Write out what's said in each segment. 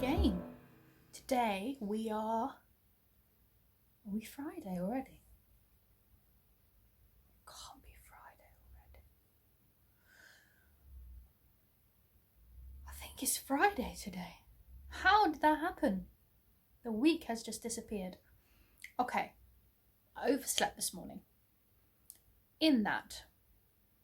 again. Today are we Friday already? Can't be Friday already. I think it's Friday today. How did that happen? The week has just disappeared. Okay, I overslept this morning. In that,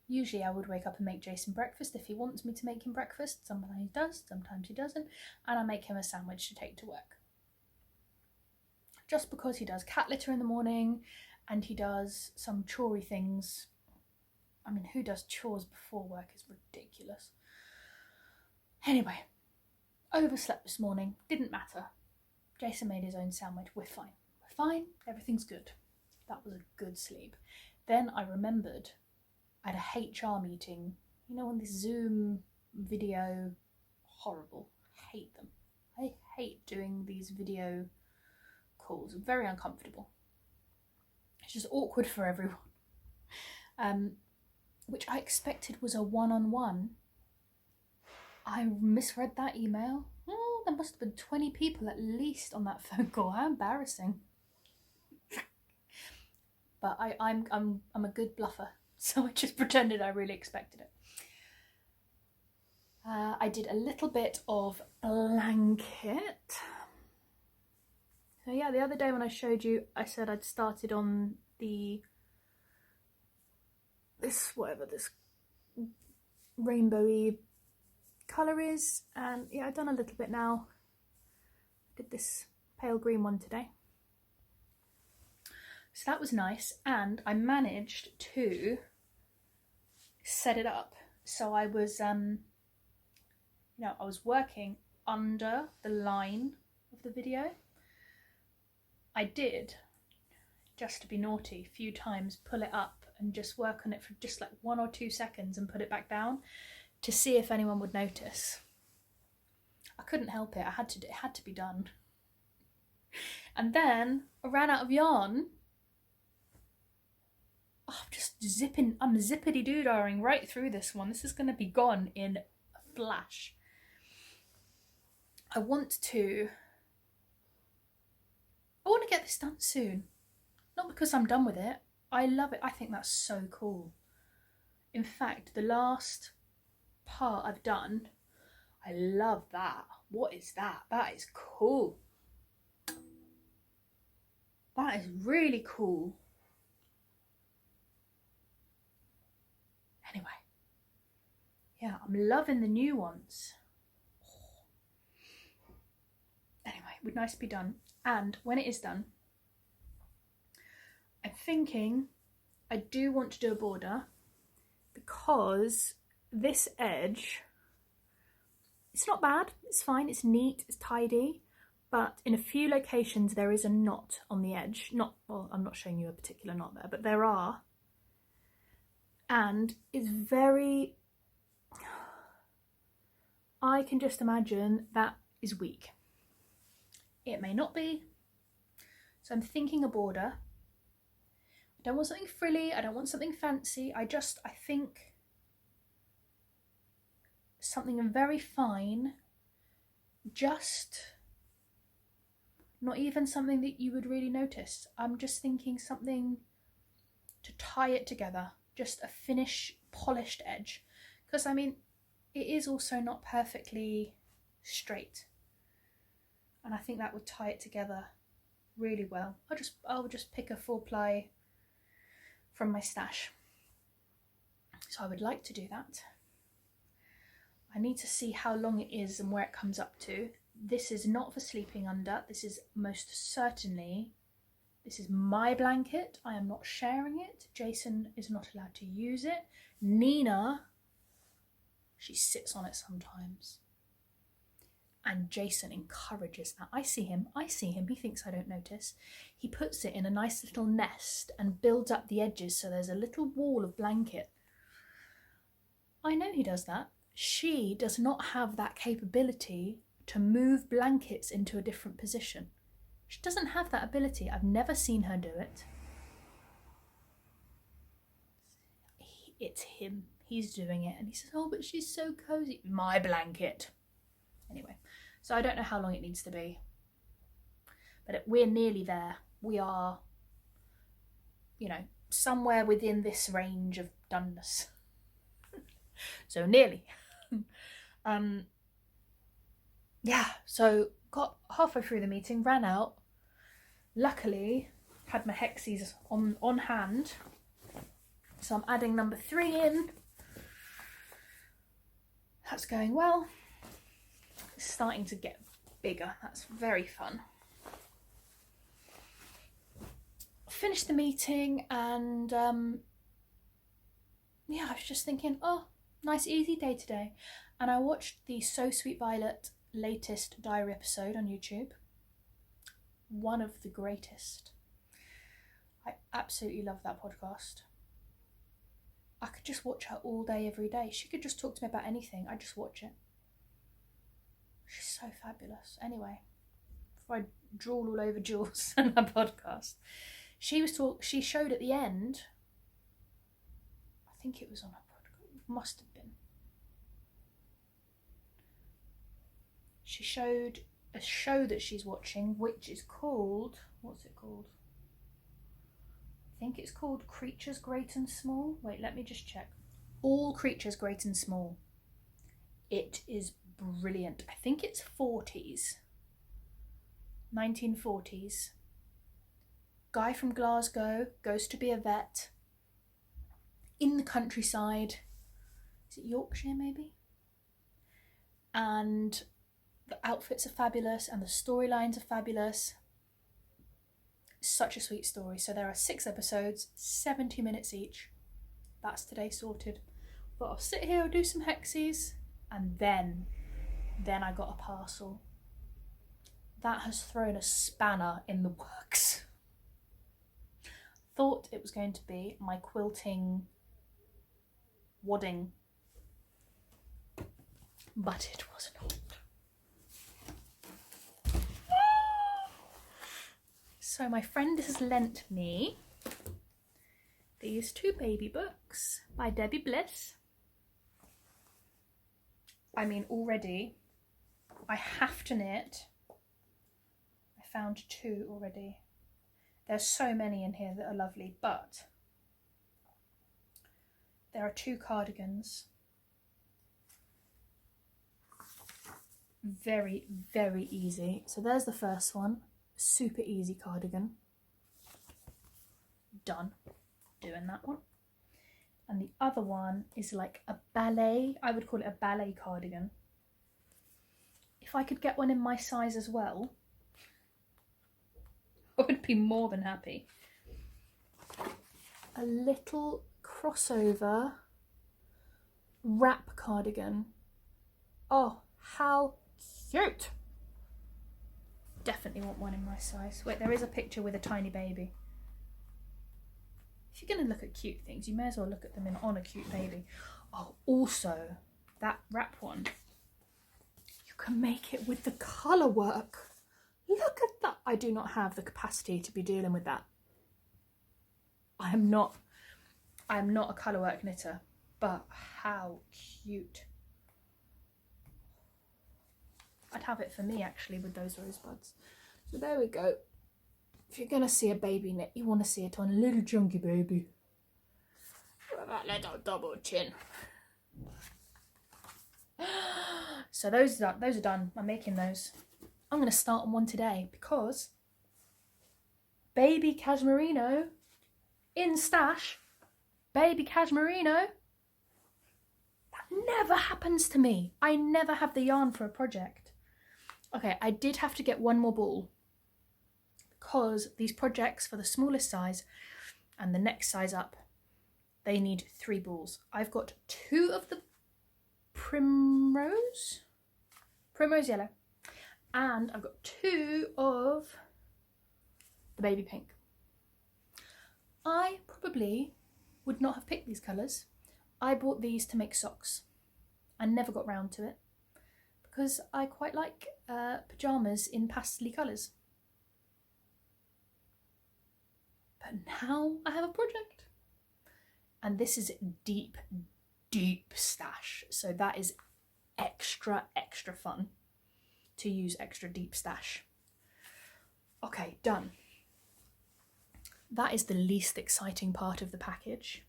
usually I would wake up and make Jason breakfast if he wants me to make him breakfast. Sometimes he does, sometimes he doesn't. And I make him a sandwich to take to work. Just because he does cat litter in the morning and he does some chorey things. I mean, who does chores before work is ridiculous. Anyway, overslept this morning, didn't matter. Jason made his own sandwich, we're fine. We're fine, everything's good. That was a good sleep. Then I remembered I had a HR meeting, you know, on this Zoom video, horrible, I hate them. I hate doing these video calls, very uncomfortable. It's just awkward for everyone. Which I expected was a one-on-one. I misread that email. Oh, there must have been 20 people at least on that phone call. How embarrassing. But I'm a good bluffer, so I just pretended I really expected it. I did a little bit of blanket. So yeah, the other day when I showed you, I said I'd started on this rainbowy colour is, and yeah, I've done a little bit now. Did this pale green one today. So that was nice, and I managed to set it up. So I was, I was working under the line of the video. I did, just to be naughty, a few times pull it up and just work on it for just like 1 or 2 seconds and put it back down to see if anyone would notice. I couldn't help it. It had to be done. And then I ran out of yarn. Oh, I'm zippity doodaring right through this one. This is going to be gone in a flash. I want to get this done soon. Not because I'm done with it. I love it. I think that's so cool. In fact, the last part I've done, I love that. What is that? That is cool. That is really cool. Anyway, yeah, I'm loving the new ones. Anyway, it would be nice to be done. And when it is done, I'm thinking I do want to do a border because this edge, it's not bad, it's fine, it's neat, it's tidy, but in a few locations there is a knot on the edge. I'm not showing you a particular knot there, but there are. And it's very, I can just imagine that is weak. It may not be. So I'm thinking a border. I don't want something frilly, I don't want something fancy, I think something very fine, just not even something that you would really notice. I'm just thinking something to tie it together, just a polished edge. Because I mean, it is also not perfectly straight. And I think that would tie it together really well. I'll just pick a 4-ply from my stash. So I would like to do that. I need to see how long it is and where it comes up to. This is not for sleeping under. This is my blanket. I am not sharing it. Jason is not allowed to use it. Nina, she sits on it sometimes. And Jason encourages that. I see him, he thinks I don't notice. He puts it in a nice little nest and builds up the edges so there's a little wall of blanket. I know he does that. She does not have that capability to move blankets into a different position. She doesn't have that ability. I've never seen her do it. It's him. He's doing it. And he says, oh, but she's so cozy. My blanket. Anyway, So I don't know how long it needs to be, but we're nearly there. We are, somewhere within this range of doneness. So nearly. Yeah, so got halfway through the meeting, ran out. Luckily, had my Hexies on hand. So I'm adding number 3 in. That's going well. It's starting to get bigger. That's very fun. Finished the meeting and I was just thinking, oh, nice easy day today. And I watched the So Sweet Violet latest diary episode on YouTube. One of the greatest. I absolutely love that podcast. I could just watch her all day, every day. She could just talk to me about anything. I just watch it. She's so fabulous. Anyway, before I drool all over Jules and her podcast, she showed at the end, I think it was on her podcast, must have been. She showed a show that she's watching, which is called, what's it called? I think it's called Creatures Great and Small. Wait, let me just check. All Creatures Great and Small. It is brilliant. I think it's 1940s. Guy from Glasgow goes to be a vet in the countryside. Is it Yorkshire maybe? And the outfits are fabulous and the storylines are fabulous. Such a sweet story. So there are 6 episodes, 70 minutes each. That's today sorted. But I'll sit here, I'll do some Hexies, and then I got a parcel. That has thrown a spanner in the works. Thought it was going to be my quilting wadding, but it was not. So my friend has lent me these 2 baby books by Debbie Bliss. I mean, already I have to knit. I found 2 already. There's so many in here that are lovely, but there are 2 cardigans. Very, very easy. So there's the first one. Super easy cardigan. Done. Doing that one. And the other one is like a ballet. I would call it a ballet cardigan. If I could get one in my size as well, I would be more than happy. A little crossover wrap cardigan. Oh, how cute! Definitely want one in my size. Wait, there is a picture with a tiny baby. If you're going to look at cute things, you may as well look at them on a cute baby. Oh, also, that wrap one, you can make it with the colour work. Look at that. I do not have the capacity to be dealing with that. I am not a colour work knitter, but how cute. I'd have it for me actually with those rosebuds. So there we go. If you're going to see a baby knit, you want to see it on a little chunky baby. With that little double chin. So those are done. I'm making those. I'm going to start on one today because baby cashmerino in stash. Baby cashmerino. That never happens to me. I never have the yarn for a project. Okay, I did have to get one more ball because these projects for the smallest size and the next size up, they need 3 balls. I've got 2 of the primrose yellow, and I've got 2 of the baby pink. I probably would not have picked these colours. I bought these to make socks. I never got round to it because I quite like pyjamas in pastel colours. But now I have a project. And this is deep, deep stash. So that is extra, extra fun. to use extra deep stash. Okay, done. That is the least exciting part of the package.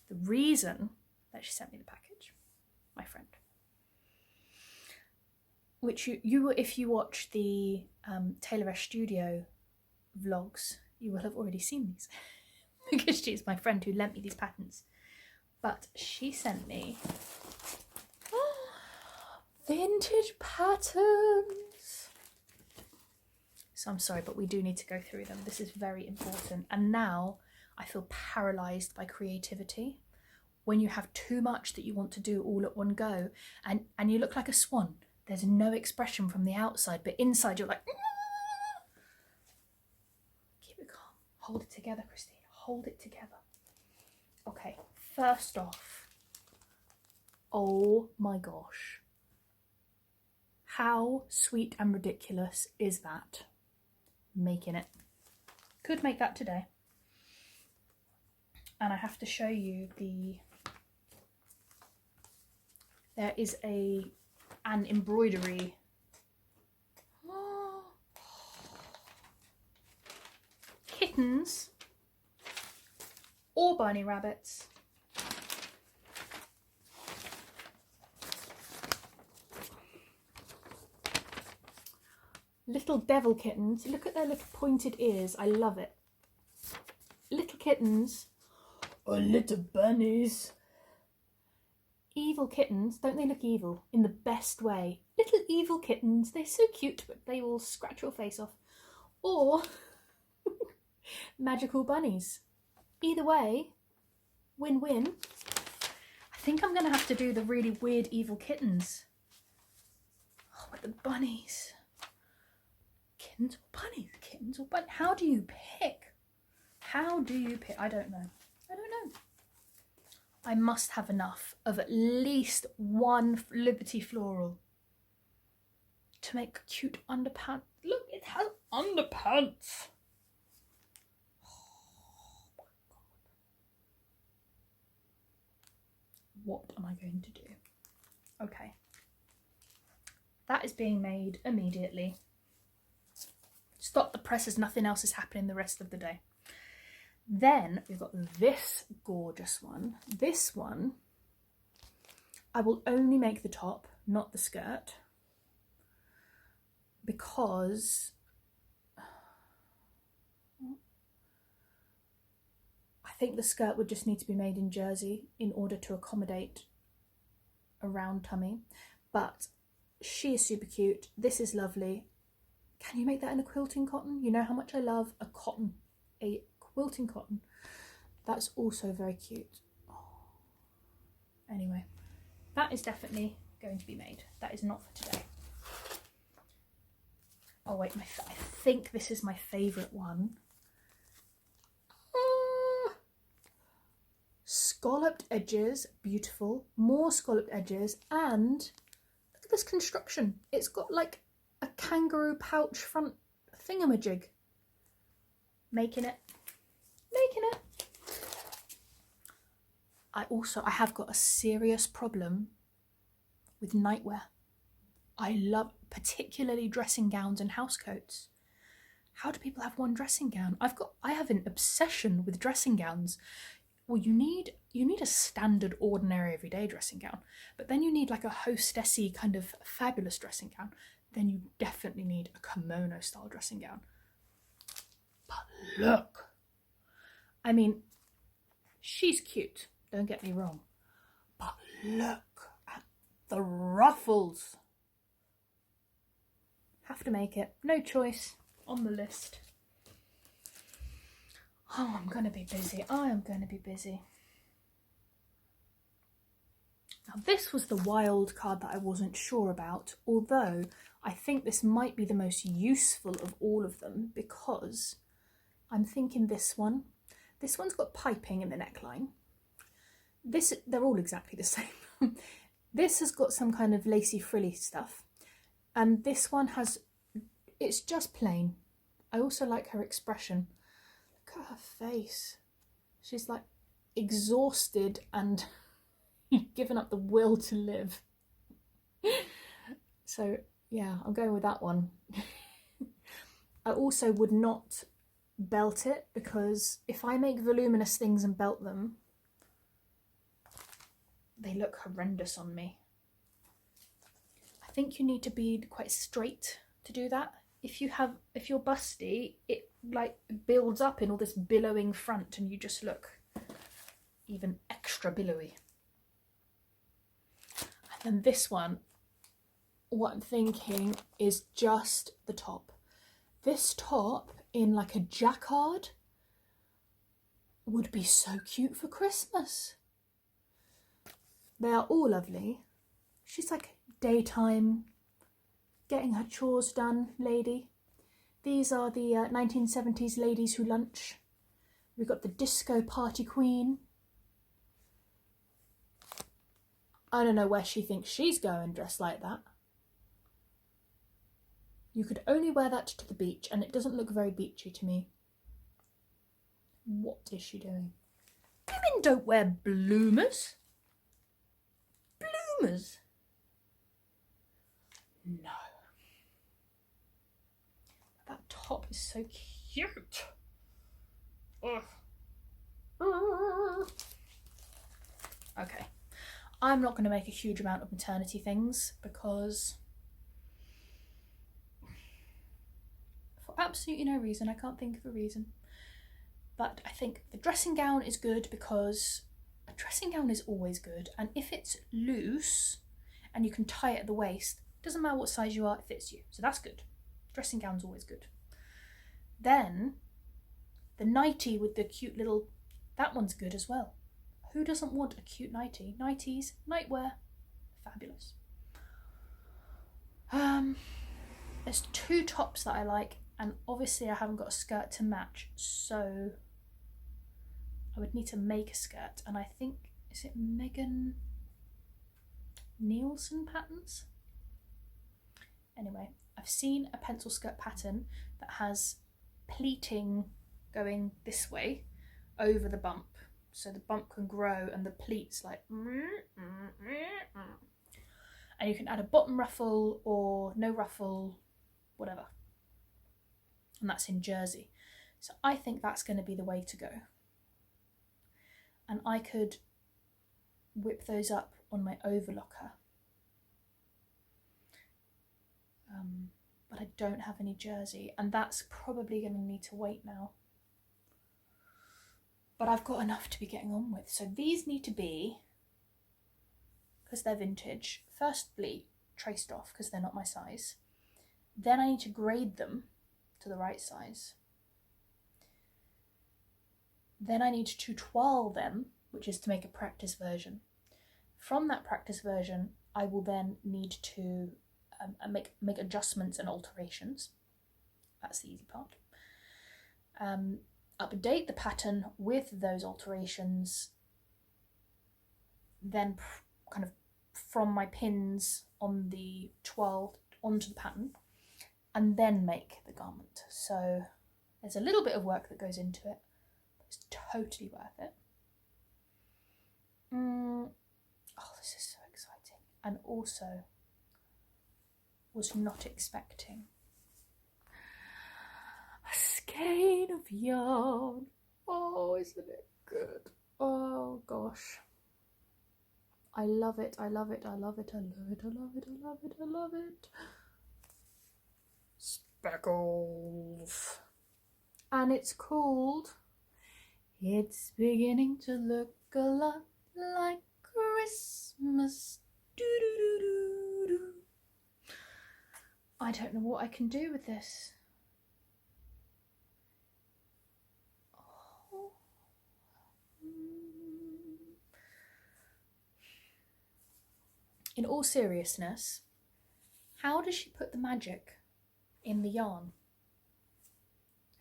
The reason that she sent me the package, my friend, which you if you watch the Taylor Studio vlogs, you will have already seen these because she's my friend who lent me these patterns. But she sent me vintage patterns. So I'm sorry, but we do need to go through them. This is very important. And now I feel paralyzed by creativity. When you have too much that you want to do all at one go, and you look like a swan. There's no expression from the outside, but inside you're like, keep it calm. Hold it together, Christine. Hold it together. Okay, first off, oh my gosh. How sweet and ridiculous is that? Making it. Could make that today. And I have to show you there is an embroidery. Kittens or bunny rabbits. Little devil kittens. Look at their little pointed ears. I love it. Little kittens or little bunnies. Evil kittens. Don't they look evil? In the best way. Little evil kittens. They're so cute, but they will scratch your face off. Or magical bunnies. Either way, win-win. I think I'm going to have to do the really weird evil kittens. Oh, but the bunnies. Kittens or bunnies? Kittens or bunnies? How do you pick? How do you pick? I don't know. I don't know. I must have enough of at least one Liberty Floral to make cute underpants. Look, it has underpants. Oh my God. What am I going to do? Okay. That is being made immediately. Stop the presses, nothing else is happening the rest of the day. Then we've got this gorgeous one. This one, I will only make the top, not the skirt, because I think the skirt would just need to be made in jersey in order to accommodate a round tummy. But she is super cute. This is lovely. Can you make that in a quilting cotton? You know how much I love a quilting cotton. That's also very cute. Oh. Anyway, that is definitely going to be made. That is not for today. Oh wait, I think this is my favourite one. Scalloped edges, beautiful. More scalloped edges, and look at this construction. It's got like a kangaroo pouch front thingamajig. Making it. I have got a serious problem with nightwear. I love particularly dressing gowns and housecoats. How do people have one dressing gown? I have an obsession with dressing gowns. Well, you need a standard, ordinary, everyday dressing gown, but then you need like a hostessy kind of fabulous dressing gown. Then you definitely need a kimono style dressing gown. But look, I mean, she's cute, don't get me wrong, but look at the ruffles. Have to make it, no choice, on the list. Oh, I'm going to be busy. I am going to be busy. Now, this was the wild card that I wasn't sure about, although I think this might be the most useful of all of them because I'm thinking this one. This one's got piping in the neckline. They're all exactly the same. This has got some kind of lacy frilly stuff. And this one it's just plain. I also like her expression. Look at her face. She's like exhausted and given up the will to live. So Yeah, I'm going with that one. I also would not belt it, because if I make voluminous things and belt them, they look horrendous on me. I think you need to be quite straight to do that. If you're busty, it like builds up in all this billowing front and you just look even extra billowy. And then this one, what I'm thinking is just the top. This top in like a jacquard would be so cute for Christmas. They are all lovely. She's like daytime, getting her chores done lady. These are the 1970s ladies who lunch. We've got the disco party queen. I don't know where she thinks she's going dressed like that. You could only wear that to the beach, and it doesn't look very beachy to me. What is she doing? Women don't wear bloomers. Bloomers? No. That top is so cute. Ugh. Okay. I'm not going to make a huge amount of maternity things because for absolutely no reason. I can't think of a reason. But I think the dressing gown is good because a dressing gown is always good. And if it's loose and you can tie it at the waist, doesn't matter what size you are, it fits you. So that's good. Dressing gown's always good. Then the nightie with the cute little, that one's good as well. Who doesn't want a cute nightie? Nighties, nightwear, fabulous. There's two tops that I like, and obviously I haven't got a skirt to match, so I would need to make a skirt. And I think, is it Megan Nielsen patterns? Anyway, I've seen a pencil skirt pattern that has pleating going this way over the bump, so the bump can grow and the pleats like, and you can add a bottom ruffle or no ruffle, whatever, and that's in jersey. So I think that's going to be the way to go, and I could whip those up on my overlocker, but I don't have any jersey, and that's probably going to need to wait now. But I've got enough to be getting on with. So these need to be, because they're vintage, firstly traced off because they're not my size. Then I need to grade them to the right size. Then I need to toile them, which is to make a practice version. From that practice version, I will then need to make adjustments and alterations. That's the easy part. Update the pattern with those alterations, then kind of from my pins on the toile onto the pattern, and then make the garment. So there's a little bit of work that goes into it, but it's totally worth it. Oh, this is so exciting. And also was not expecting a skein of yarn. Oh, isn't it good? Oh gosh. I love it, I love it, I love it, I love it, I love it, I love it, I love it. Speckles. And it's called It's Beginning to Look a Lot Like Christmas. Do-do-do-do-do. I don't know what I can do with this. In all seriousness, how does she put the magic in the yarn?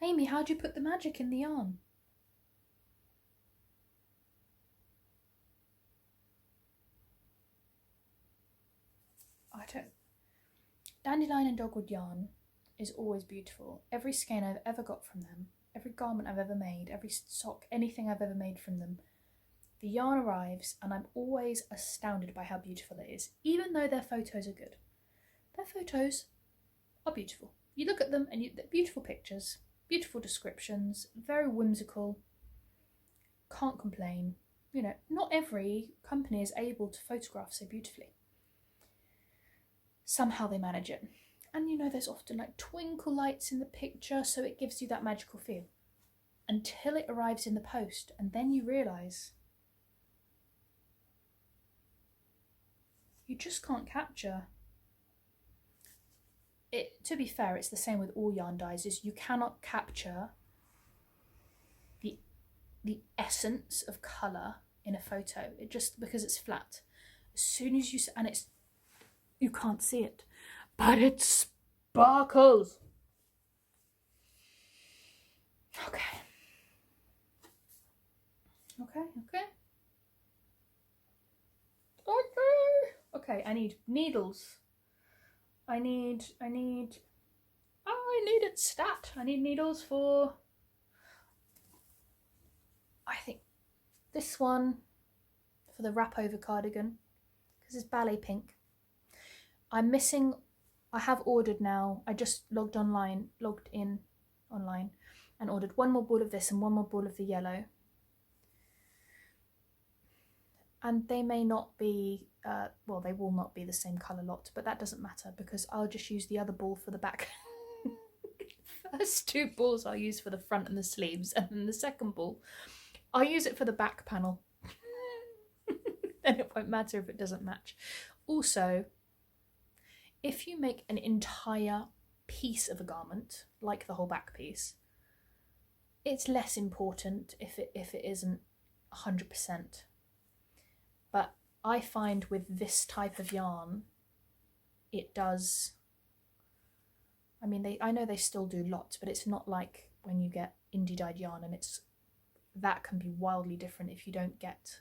Amy, how do you put the magic in the yarn? I don't. Dandelion and dogwood yarn is always beautiful. Every skein I've ever got from them, every garment I've ever made, every sock, anything I've ever made from them, the yarn arrives and I'm always astounded by how beautiful it is, even though their photos are good. their photos are beautiful. You look at them and they're beautiful pictures, beautiful descriptions, very whimsical. Can't complain. You know, not every company is able to photograph so beautifully. Somehow they manage it. And you know, there's often like twinkle lights in the picture, so it gives you that magical feel. Until it arrives in the post, and then you realise you just can't capture it. To be fair, it's the same with all yarn dyes, is you cannot capture the essence of colour in a photo. It just, because it's flat. As soon as you can't see it, but it sparkles. Okay. Okay, I need needles. I need it stat. I need needles for, I think, this one for the wrap over cardigan, because it's ballet pink. I have ordered now, I just logged in online and ordered one more ball of this and one more ball of the yellow. And they may not be, well, they will not be the same colour lot, but that doesn't matter because I'll just use the other ball for the back. First two balls I'll use for the front and the sleeves, and then the second ball I'll use it for the back panel. Then it won't matter if it doesn't match. Also, if you make an entire piece of a garment, like the whole back piece, it's less important if it isn't 100%. But I find with this type of yarn, it does. I mean, I know they still do lots, but it's not like when you get indie dyed yarn, and that can be wildly different if you don't get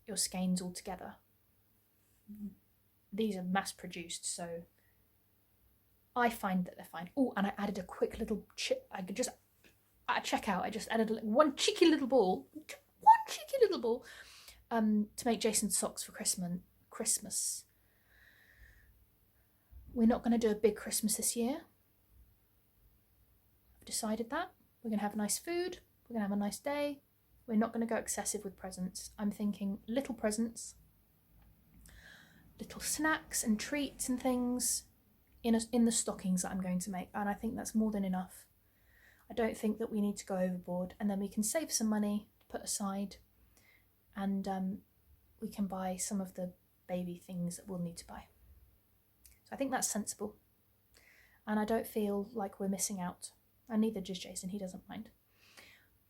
your skeins all together. These are mass produced, so I find that they're fine. Oh, and I added a quick little at checkout, I just added one cheeky little ball to make Jason's socks for Christmas. We're not going to do a big Christmas this year. I've decided that. We're going to have nice food. We're going to have a nice day. We're not going to go excessive with presents. I'm thinking little presents, little snacks and treats and things in the stockings that I'm going to make. And I think that's more than enough. I don't think that we need to go overboard. And then we can save some money to put aside, and we can buy some of the baby things that we'll need to buy. So I think that's sensible. And I don't feel like we're missing out. And neither does Jason, he doesn't mind.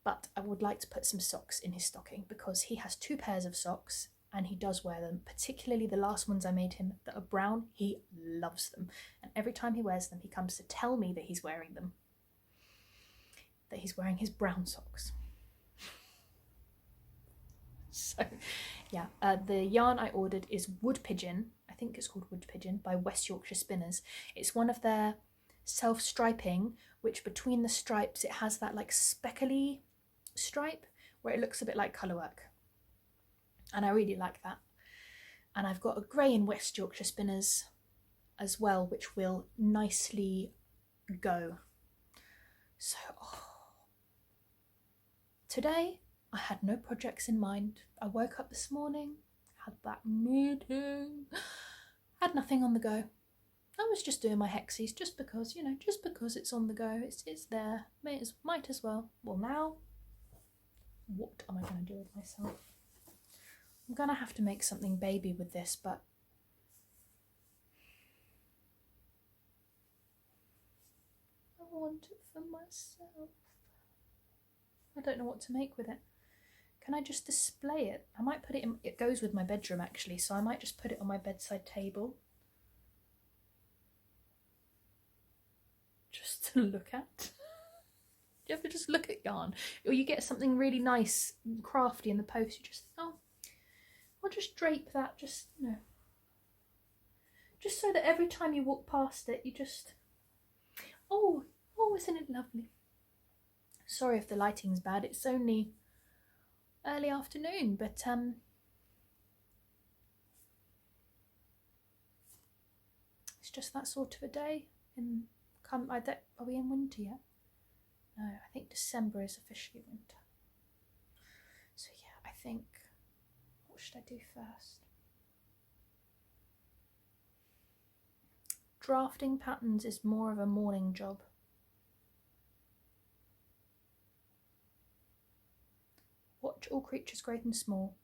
But I would like to put some socks in his stocking because he has 2 pairs of socks and he does wear them, particularly the last ones I made him that are brown. He loves them. And every time he wears them, he comes to tell me that he's wearing them. That he's wearing his brown socks. So, yeah, the yarn I ordered is Wood Pigeon. I think it's called Wood Pigeon by West Yorkshire Spinners. It's one of their self-striping, which between the stripes it has that like speckly stripe where it looks a bit like colourwork. And I really like that. And I've got a grey in West Yorkshire Spinners as well, which will nicely go. So, today I had no projects in mind. I woke up this morning, had that meeting, had nothing on the go. I was just doing my hexies just because, just because it's on the go. It's there. Might as well. Well, now, what am I going to do with myself? I'm going to have to make something baby with this, but I want it for myself. I don't know what to make with it. Can I just display it? I might put it in, it goes with my bedroom actually, so I might just put it on my bedside table. Just to look at. You ever just look at yarn? Or you get something really nice and crafty in the post, you just think, oh, I'll just drape that, just so that every time you walk past it, you just, oh, isn't it lovely? Sorry if the lighting's bad, it's only early afternoon, but just that sort of a day. Are we in winter yet? No, I think December is officially winter. So yeah, I think, what should I do first? Drafting patterns is more of a morning job. Watch all creatures great and small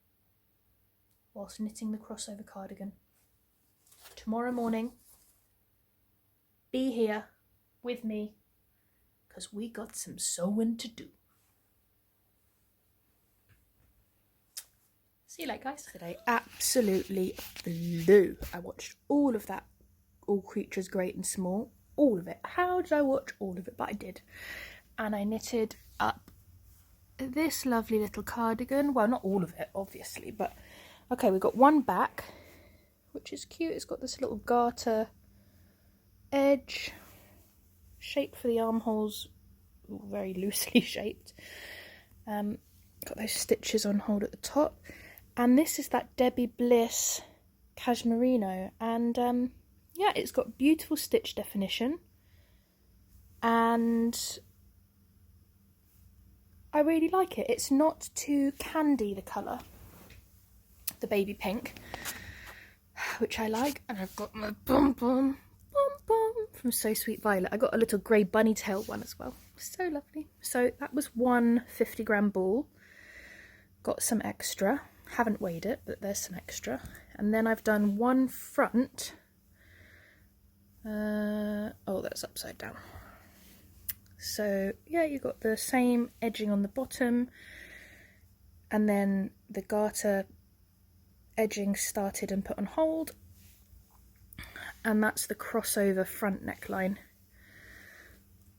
whilst knitting the crossover cardigan. Tomorrow morning, be here with me, because we got some sewing to do. See you later, guys. Today absolutely flew. I watched all of that, all creatures great and small, all of it. How did I watch all of it? But I did. And I knitted up this lovely little cardigan. Well, not all of it, obviously, but okay, we've got one back, which is cute. It's got this little garter edge, shape for the armholes, very loosely shaped. Got those stitches on hold at the top. And this is that Debbie Bliss Cashmerino, and yeah, it's got beautiful stitch definition, and I really like it. It's not too candy, the colour, the baby pink, which I like. And I've got my bum bum from So Sweet Violet. I got a little grey bunny tail one as well. So lovely. So that was one 50-gram ball. Got some extra. Haven't weighed it, but there's some extra. And then I've done one front. Oh, that's upside down. So yeah, you've got the same edging on the bottom, and then the garter edging started and put on hold, and that's the crossover front neckline.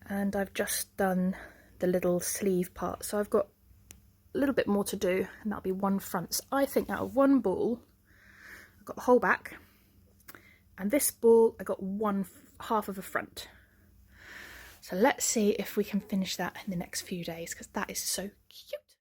And I've just done the little sleeve part, so I've got a little bit more to do, and that'll be one front. So I think out of one ball I've got the whole back, and this ball I got one half of a front. So let's see if we can finish that in the next few days, because that is so cute.